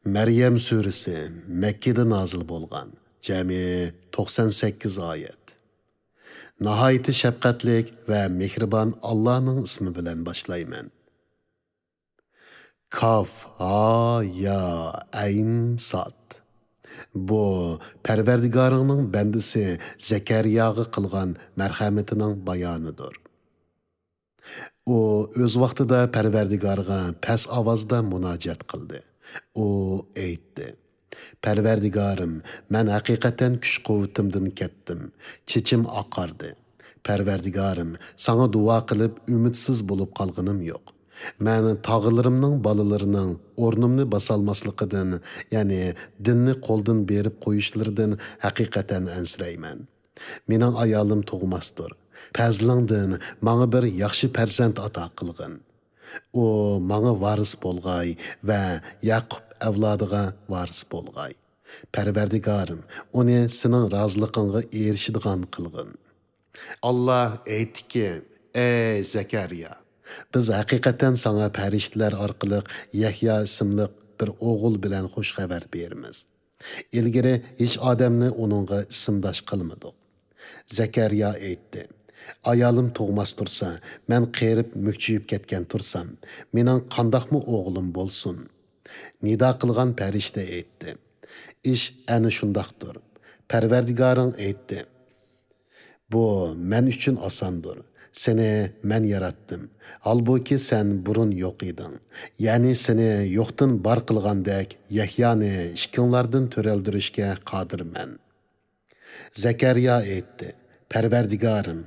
Meryem suresi Mekke'de nazil bolgan. Cemi 98 ayet. Nahayeti şefkatlik ve mehriban Allah'ın ismi bilen başlayman. Kaf, ha, ya, ayn, sad. Bu, Perverdigarının bendisi Zekeriyaga kılgan merhametinin bayanıdır. O, öz vaqtida Perverdigarga pes avazda munacat kıldı. O, eytdi. Perverdigarım, men hakikaten küç kuvvetimden kettim. Çiçim akardı. Perverdigarım, sana dua kılıp ümitsiz bulup kalgınım yok. Men tağılarımның balalarının ornumni basalmaslıqıdan, yani dinni qo'ldan berib qo'yishlaridan hakikaten ensirayman. Mening ayolim tug'masdir. Fazlingdan manga bir yaxshi farzand ato qilgin. O manga varis bo'lg'ay va Yaqub avlodiga varis bo'lg'ay. Parvardigorim, uni sening roziliqingga erishadigan qilgin. Allah aytdiki: "Ey Zakariya, biz haqiqatan sana farishtalar orqali Yahya ismli bir o'g'il bilan xush xabar beramiz. İlgari hech odamni uningga ismdosh qilmadik." Zakariya aytdi: Ayolim tug'mas tursa, men qerib mukchiyib ketgan tursam, mening qandoqmi o'g'lim bo'lsin? Nido qilgan farishta aytdi: Ish ana shundoqdir. Parvardigoring aytdi: Bu men uchun osondir. Seni men yaratdim. Halbuki sen burun yo'q eding. Ya'ni seni yo'qdan bor qilgandek, Yahyani ishkinglardan to'raldirishga qodirman. Zakariya aytdi: Parvardigorim,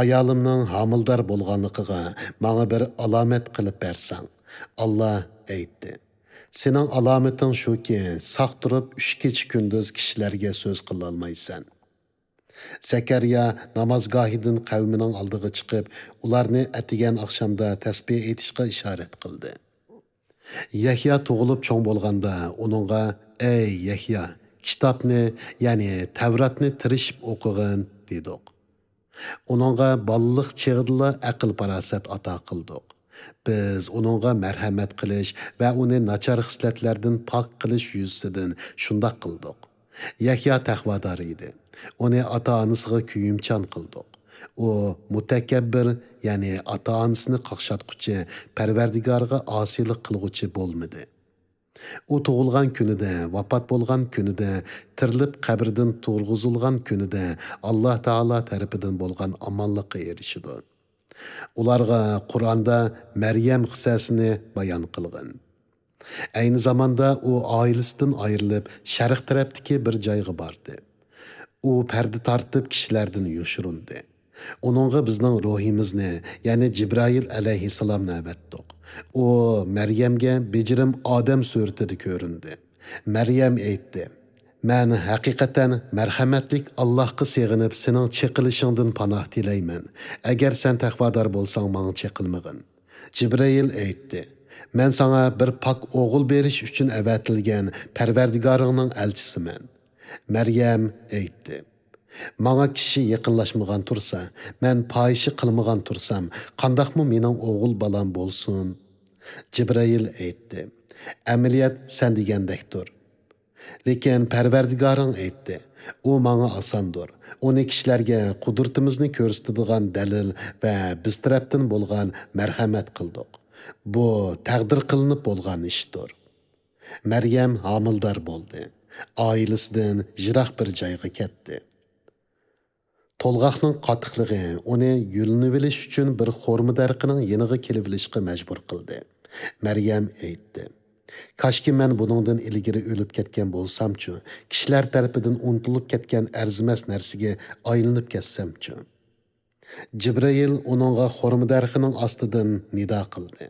ayolimning homildor bo'lganligiga menga bir alomat qilib bersang. Allah aytdi: Sening alomating shuki, saq turib 3 kecha kunduz kishilarga so'z qila olmaysan. Zakariya namozgohidan qavmining oldiga chiqib, ularni atigan oqshomda tasbih etishga ishorat qildi. Yahya tug'ilib cho'ng bo'lganda uningga: "Ey Yahya, kitobni, ya'ni Tavratni tirishib o'qig'in" dedik. Uningga balliq chig'idla aql farosat ato qildik. Biz uningga marhamat qilish va uni nachar xislatlardan pok qilish yuzasidan shundoq qildik. Yahya taqvodor edi. Uni ota-onasiga kuyimchan qildik. U mutakabbir, ya'ni ota-onasini qaqshatquchi, Parvardigorga osiylik qilg'uchi bo'lmadi. U tug'ilgan kunida, vafot bo'lgan kunida, tirilib qabrdan turg'izilgan kunida Alloh taolo tarafidan bo'lgan omonlikqa erishidi. Ularga Qur'onda Maryam qissasini bayon qilgan. Ayni zamanda u oilasidan ayrilib, sharq tarafdagi bir joyga bordi. U parda tortib kishilardan yoshirindi. Onunğa bizning ruhimizni, ya'ni Jibril alayhissalomni avatdik. U Maryamga bejirim odam suratida ko'rindi. Maryam aytdi: "Men haqiqatan marhamatlik Allohga sig'inib, sening cheqilishingdan panoh tilayman. Agar sen taqvodor bo'lsang, menga cheqilmag'in." Jibril aytdi: "Men sana bir pak o'g'il berish uchun avatilgan Parvardigoringning elchisiman." Maryam aytdi: Manga kishi yaqinlashmagan tursa, men poyishi qilmagan tursam, qandoqmi mening o'g'il balam bo'lsin? Jibril aytdi: Amaliyat sen degandekdir. Lekin Parvardigoring aytdi: U menga osondir. Uni kishilarga qudratimizni ko'rsatadigan dalil va biz tarafdan bo'lgan marhamat qildik. Bu taqdir qilinib bo'lgan ishdir. Maryam homildor bo'ldi. Oilasidan yiroq bir joyga ketdi. Tolgaqning qattiqligi uni yo'linivilish uchun bir xurma darqining yeniga kelib-olishga majbur qildi. Maryam aytdi: "Kashki men buningdan ilgari o'lib ketgan bo'lsam-chu, kishilar tarafidan unutilib ketgan arzimas narsaga aylanib ketsam-chu." Jibril uningga xurma darqining ostidan nido qildi: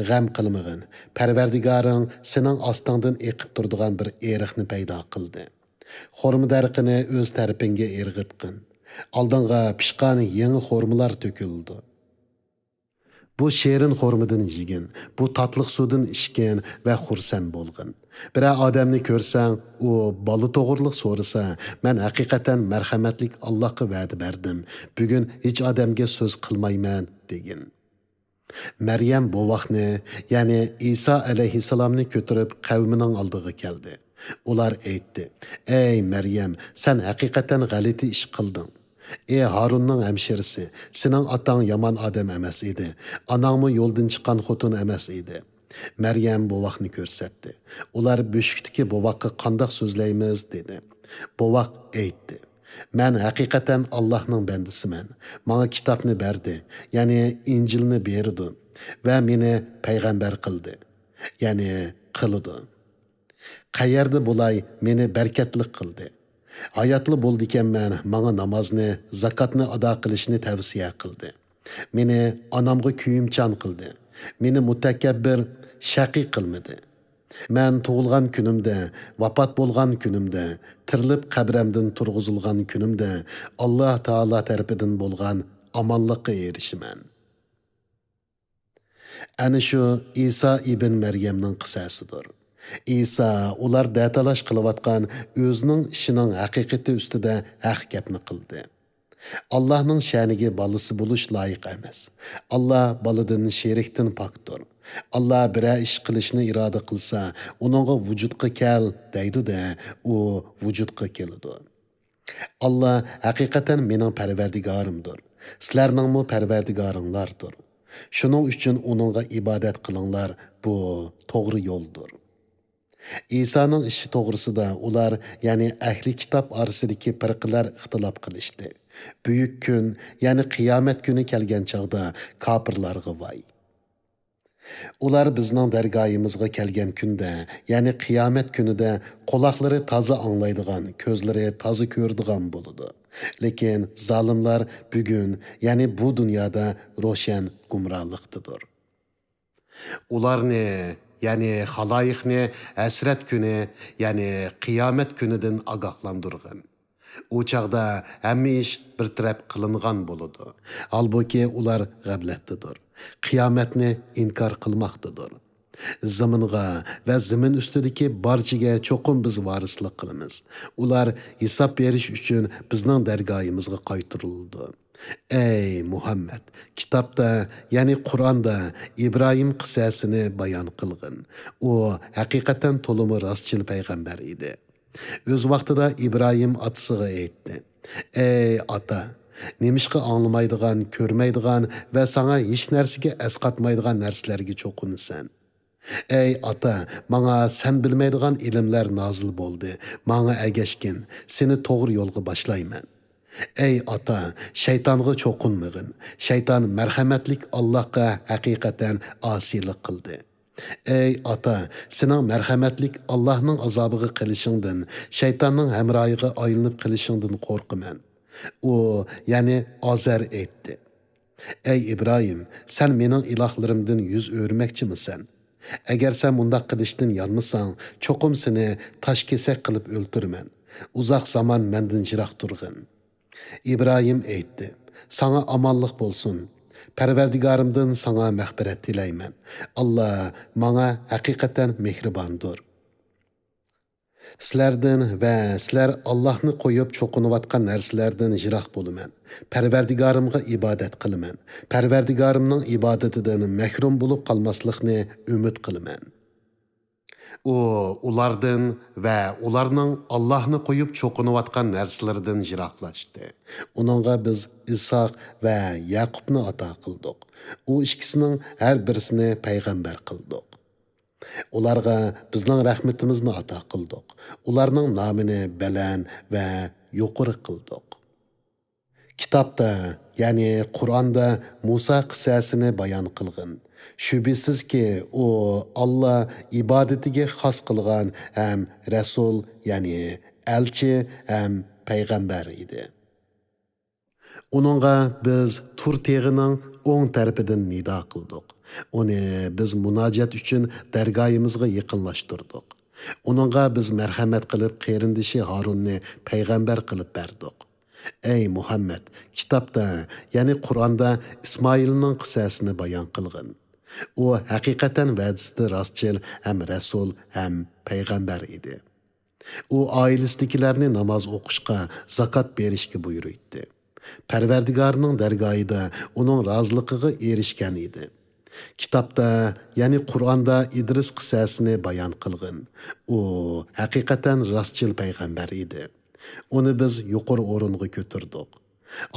"G'am qilmag'in. Parvardigoring sening ostingdan eqib turadigan bir eriqni paydo qildi. Xurma darqini o'z tarafingga erg'itqin. Aldınğa pişqan yeni xormalar töküldü. Bu şerin xormadan yigin, bu tatlıq sudan işkin ve xursan bolğun. Bir adamni körsən, o balı toğırlıq sorasa, mən haqiqatan merhametlik Allah'a vədi berdim. Bugün hiç adamga söz qılmayman degin. Maryam bu vaqtni, ya'ni İsa alayhissalomni ko'tarib qavmining oldiga keldi. Ular aytdi: "Ey Maryam, sen haqiqatan g'alati ish qilding. Ey Harunning hamshirisi, sening otang yomon odam emas edi. Onangmi yo'ldan chiqqan xotin emas edi." Maryam bu vaqtni ko'rsatdi. Ular beshikdagi bu vaqtga qandoq so'zlaymiz dedi. Bu vaqt aytdi: "Men haqiqatan Allohning bandasiman. Menga kitobni berdi, ya'ni Injilni berdi va meni payg'ambar qildi, ya'ni qildi. Qayerda bo'lay, meni barkatli qildi. Hayotli bo'ldikanman, menga namozni, zakotni ado qilishni tavsiya qildi. Meni onamga kuyimchan qildi. Meni mutakabbir, shaqiy qilmadi. Men tug'ilgan kunimda, vafot bo'lgan kunimda, tirilib qabrimdan turg'izilgan kunimda Alloh taolo tarafidan bo'lgan omonlikqa erishiman." Ana shu İsa ibn Maryamning qissasidir. İsa ular datalash qilayotgan o'zining ishining haqiqati ustida haq gapni qildi. Allohning sha'niga bolasi bo'lish loyiq emas. Alloh boladan sherikdan pokdir. Alloh bir ish qilishni iroda qilsa, uningga vujudga kel deydi-da, u vujudga keladi. Alloh haqiqatan mening parvardigorimdir. Sizlarningmi parvardigoringlardir. Shuning uchun uningga ibodat qilinglar, bu to'g'ri yo'ldir. İsa'nın işi to'g'risida ular, ya'ni ahli kitob orasidagi firqalar ixtilof qilishdi. Buyuk kun, ya'ni qiyomat kuni kelgan chog'da kofirlarga voy. Ular bizning dargoyimizga kelgan kunda, ya'ni qiyomat kunida quloqlari toza anglaydigan, ko'zlari toza ko'radigan bo'ladi. Lekin zolimlar bugun, ya'ni bu dunyoda ro'shan gumrohlikdadir. Ularni, ya'ni xaloyiqni hasrat kuni, ya'ni qiyomat kunidan ogohlantirgan. U chaqda hamma ish bir taraf qilingan bo'ladi. Halbuki ular g'aflatdadir. Qiyomatni inkor qilmoqdadir. Zaminga va zamin ustidagi barchaga cho'qim biz varislik qilamiz. Ular hisob berish uchun bizning dargoyimizga qaytarildi. Ey Muhammad, kitobda, ya'ni Qur'onda İbrahim qissasini bayon qilgan. U haqiqatan to'limi rostchil payg'ambar edi. O'z vaqtida İbrahim otasiga aytdi: "Ey ota, nemishqa anglamaydigan, ko'rmaydigan va sana hech narsaga asqatmaydigan narsalarga cho'qinasan. Ey ota, menga sen bilmaydigan ilmlar nozil bo'ldi. Menga agashgin, seni to'g'ri yo'lga boshlayman. Ey ota, shaytonga cho'qinmag'in. Shayton marhamatlik Allohga haqiqatan osiylik qildi. Ey ota, sening marhamatlik Allohning azobiga qilishingdan, shaytonning hamroyiga aylanib qilishingdan qo'rqaman." U, ya'ni Azar aytdi: "Ey İbrahim, sen mening ilohlarimdan yuz o'rmoqchimisan? Agar sen bundaq qilishdan yonmasang, cho'qim seni tosh kesak qilib o'ltiraman. Uzoq zaman mendan jiroq turg'in." İbrahim aytdi: "Sana amonlik bo'lsin. Parvardigorimdan sana mag'firat tilayman. Alloh menga haqiqatan mehribondir. Sizlardan va sizlar Allohni qo'yib cho'qinayotgan narsalardan jiroq bo'laman. Parvardigorimga ibodat qilaman. Parvardigorimning ibodatidan mahrum bo'lib qolmaslikni umid qilaman." U ulardan va ularning Allohni qo'yib cho'qinayotgan narsalardan jiroqlashdi. Uningga biz Isoq va Yaqubni ato qildik. U ikkisining har birisini payg'ambar qildik. Ularga bizning rahmatimizni ato qildik. Ularning nomini baland va yuqori qildik. Kitobda, ya'ni Qur'onda Musa qissasini bayon qilgan. Shubhisizki, u Alloh ibodatiga xos qilgan ham rasul, ya'ni elchi ham payg'ambar edi. Uningga biz Tur teg'ining o'ng tarafidan nido qildik. Uni biz munojat uchun dargoyimizga yaqinlashtirdik. Uningga biz marhamat qilib qerindishi Harunni payg'ambar qilib berdik. Ey Muhammad, kitobda, ya'ni Qur'onda İsmoilning qissasini bayon qilgan. U haqiqatan va'dasida rostchil ham rasul ham payg'ambar edi. U oilasidagilarni namoz o'qishga, zakot berishga buyurdi. Parvardigorning dargohida uning roziligiga erishgan edi. Kitobda, ya'ni Qur'onda Idris qissasini bayon qilgan. U haqiqatan rostchil payg'ambar edi. Uni biz yuqori o'ringa ko'tardik.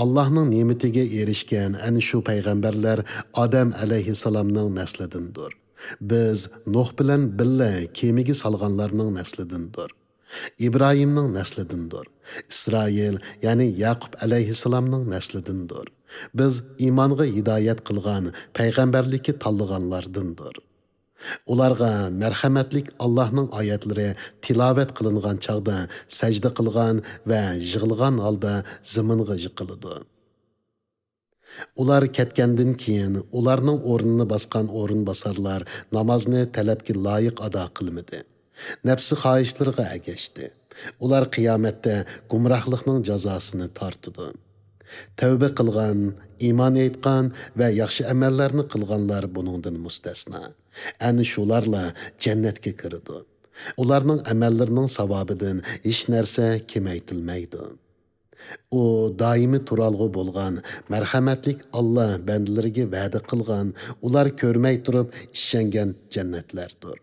Allohning ne'matiga erishgan ana shu payg'ambarlar Odam alayhissalomning naslidandir. Biz Nuh bilan billa kemiga solganlarning naslidandir. İbrahimning naslidandir. İsroil, ya'ni Yaqub alayhissalomning naslidandir. Biz iymonga hidoyat qilgan, payg'ambarlikka tanlaganlardandir. Ularga marhamatlik Allohning oyatlari tilovat qilingan chaqda sajda qilgan va yig'ilgan holda zaminga yiqiladi. Ular ketgandan keyin ularning o'rnini bosgan o'rinbosarlar namozni talabga loyiq ado qilmadi. Nafsi xohishlariga agashdi. Ular qiyomatda gumrohlikning jazosini tortdi. Tavba qilgan, iymon etgan va yaxshi amallarni qilganlar buningdan mustasno. Ana shularla jannatga kiradi. Ularning amallarining savobidan hech narsa kamaytilmaydi. U doimiy turalg'u bo'lgan, marhamatlik Alloh bandalariga va'da qilgan, ular ko'rmay turib ishongan jannatlardir.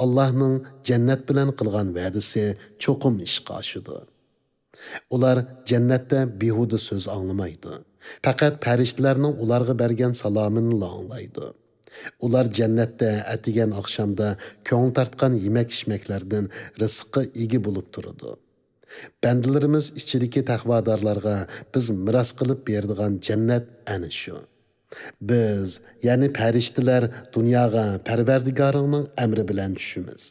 Allohning jannat bilan qilgan va'dasi cho'qim ishga oshadi. Ular jannatda behuda so'z anglamaydi. Faqat farishtalarning ularga bergan salomini anglaydi. Ular jannatda atigan oqshomda ko'ngil tortgan yemak-ichmaklardan rizqqa ega bo'lib turadi. Bandalarimiz ichidagi taqvodorlarga biz miros qilib beradigan jannat ana shu. Biz, ya'ni farishtalar dunyoga Parvardigoringning amri bilan tushimiz.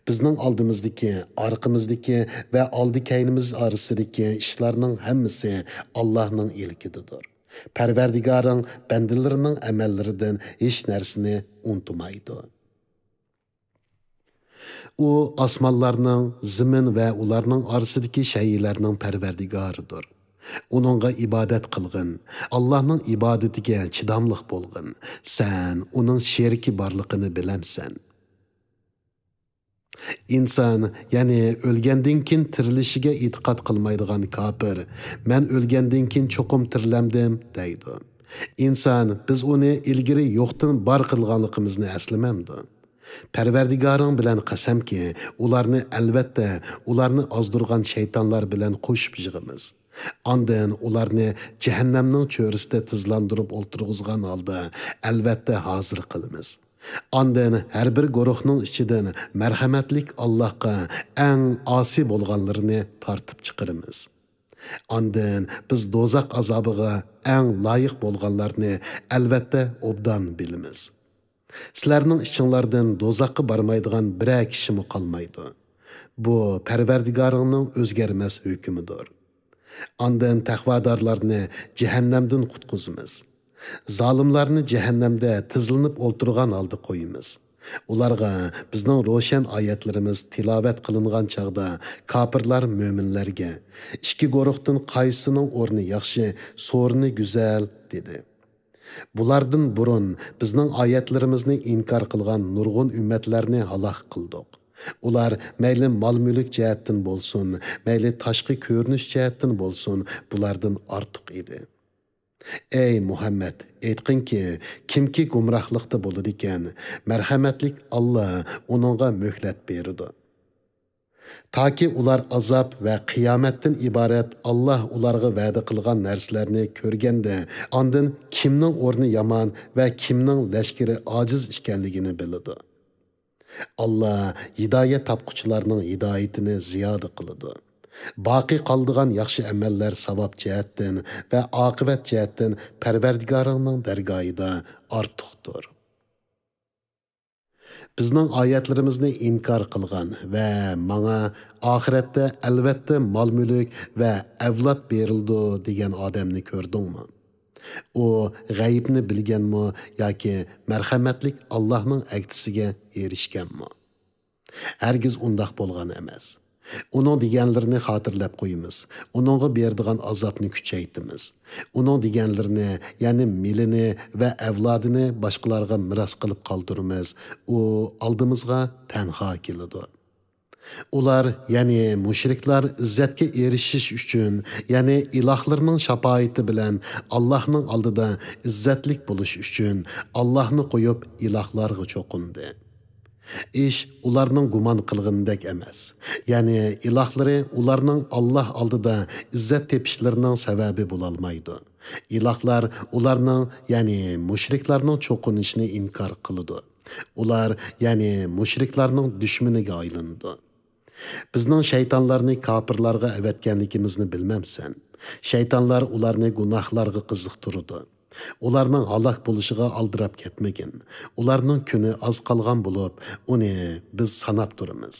Bizning oldimizdagi, orqamizdagi va oldi-keynimiz orasidagi ishlarning hammasi Allohning ilkididir. Parvardigoring bandalarining amallaridan hech narsani unutmaydi. U osmonlarning, zamin va ularning orasidagi shaylarning parvardigoridir. Uningga ibodat qilgin, Allohning ibodatiga chidamliq bo'lgin. Sen uning sheriki borligini bilamsan. İnsan, ya'ni o'lgandan keyin tirilishiga e'tiqod qilmaydigan kofir, men o'lgandan keyin cho'qim tirilamdim deydi. İnsan, biz uni ilgari yo'qdan bor qilganligimizni aslamamdi. Parvardigoring bilan qasamki, ularni albatta, ularni ozdirgan shaytonlar bilan qo'shib yig'imiz. Ondan ularni jahannamning cho'risida tizlandirib o'ltirg'izgan holda albatta hozir qilamiz. Ondan har bir guruhning ichidan marhamatlik Allohga eng osi bo'lganlarini tortib chiqaramiz. Ondan biz do'zax azobiga eng loyiq bo'lganlarni albatta obdan bilamiz. Sizlarning ichinglardan do'zaxga bormaydigan biror kishi qolmaydi. Bu Parvardigoringning o'zgarmas hukmidir. Ondan taqvodorlarni jahannamdan qutqizamiz. Zalimlarni jahannamda tizilib o'ltirgan holda qo'yamiz. Ularga bizning ro'shan oyatlarimiz tilovat qilingan chaqda kofirlar mo'minlarga ikki guruhdan qaysining o'rni yaxshi, so'rni go'zal dedi. Bulardan burun bizning oyatlarimizni inkor qilgan nurg'un ummatlarni halok qildik. Ular mayli mol-mulk jihatdan bo'lsin, mayli tashqi ko'rinish jihatdan bo'lsin, bulardan ortiq edi. Ey Muhammad, aytqinki, kimki gumrohlikda bo'ladi ekan, marhamatlik Alloh uningga muhlat beradi. Taki ular azob va qiyomatdan iborat Alloh ularga va'da qilgan narsalarni ko'rganda, ondan kimning o'rni yomon va kimning lashkari ojiz ekanligini biladi. Alloh hidoyat topquchilarning hidoyatini ziyoda qiladi. Baqi qoldigan yaxshi amallar savob jihatdan va oqibat jihatdan Parvardigoringning dargohida ortiqdir. Bizning oyatlarimizni inkor qilgan va menga oxiratda albatta mol-mulk va avlod berildi degan odamni ko'rdingmi? U g'aybni bilganmi yoki marhamatlik Allohning agtisiga erishganmi? Hargiz undaq bo'lgan emas. Uning deganlarini xotirlab qo'yamiz. Uningga beradigan azobni kuchaytimiz. Uning deganlarini, ya'ni milini va avlodini boshqalarga miros qilib qoldiramiz. U oldimizga tanho keladi. Ular, yani müşriklar izzatga erishish uchun, yani ilohlarning shafoati bilan Allohning oldida izzatlik bo'lish uchun Allohni qo'yib ilohlarga cho'qindi. Ish ularning gumon qilgandek emas. Ya'ni ilohlari ularning Alloh oldida izzat tepishlarining sababi bo'la olmaydi. Ilohlar ularning, ya'ni mushriklarning cho'qinishini inkor qiladi. Ular, ya'ni mushriklarning dushmaniga aylandi. Bizning shaytonlarni kofirlarga avatganligimizni bilmamsan. Shaytonlar ularni gunohlarga qiziqtirdi. Ularning halok bo'lishiga aldirab ketmagin. Ularning kuni oz qolgan bo'lib, uni biz sanab turamiz.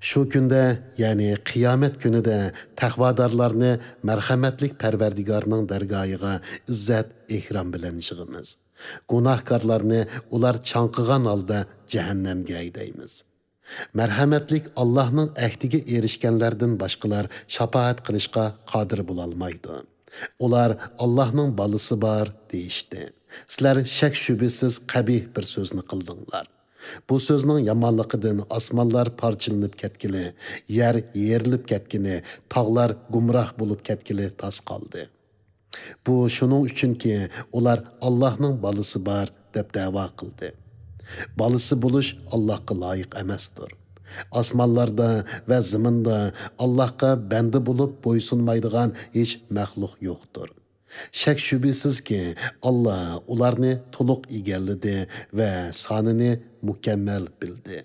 Shu kunda, ya'ni qiyomat kunida taqvodorlarni marhamatlik Parvardigorning dargohiga izzat, ehrom bilan yig'imiz. Gunohkorlarni ular chanqigan holda jahannamga haydaymiz. Marhamatlik Allohning ahdiga erishganlardan boshqalar shafaat qilishga qodir bo'la olmaydi. Ular Allohning balisi bor deyishdi. Sizlar shak shubhasiz qabih bir so'zni qildinglar. Bu so'zning yomonligidan osmonlar parchalanib ketgili, yer yerilib ketgini, tog'lar gumroh bo'lib ketgili tas qoldi. Bu shuning uchunki ular Allohning balisi bor deb da'vo qildi. Balisi bo'lish Allohga loyiq emasdir. Osmonlarda va zaminda Allohga banda bo'lib bo'ysunmaydigan hech maxluq yo'qdir. Shak shubhisizki Allah ularni to'liq egalladi va sonini mukammal bildi.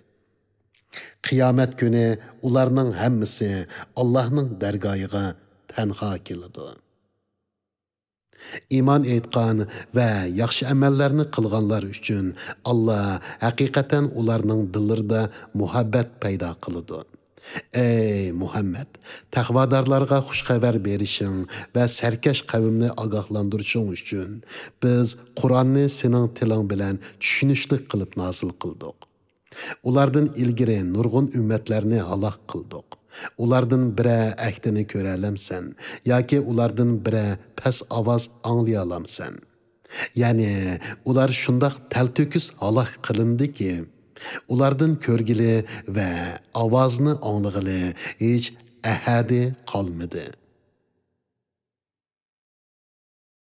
Qiyomat kuni ularning hammasi Allohning dargohiga tanho keladi. İman etqan və yaxşı əməllərini qılğanlar üçün Allah həqiqətən onların dillərində muhabbət payda qılıdı. Ey Muhammed, təqvadarlarga xuş xəbər verişin və sərkəş qavmni agahlandırışın üçün biz Qur'anni senin tilin bilən düşünüşlük qılıb nazil qıldıq. Ulardan ilgiri nurgun ümmetlerini halak qıldıq. Ulardan birə əhdini görələmsən, yoki ulardan birə pəs avaz anlayalamsan. Yəni, ular şundaq təltöküs halak qılındı ki, ulardan körgili və avazını anlığılı heç əhədi qalmadı.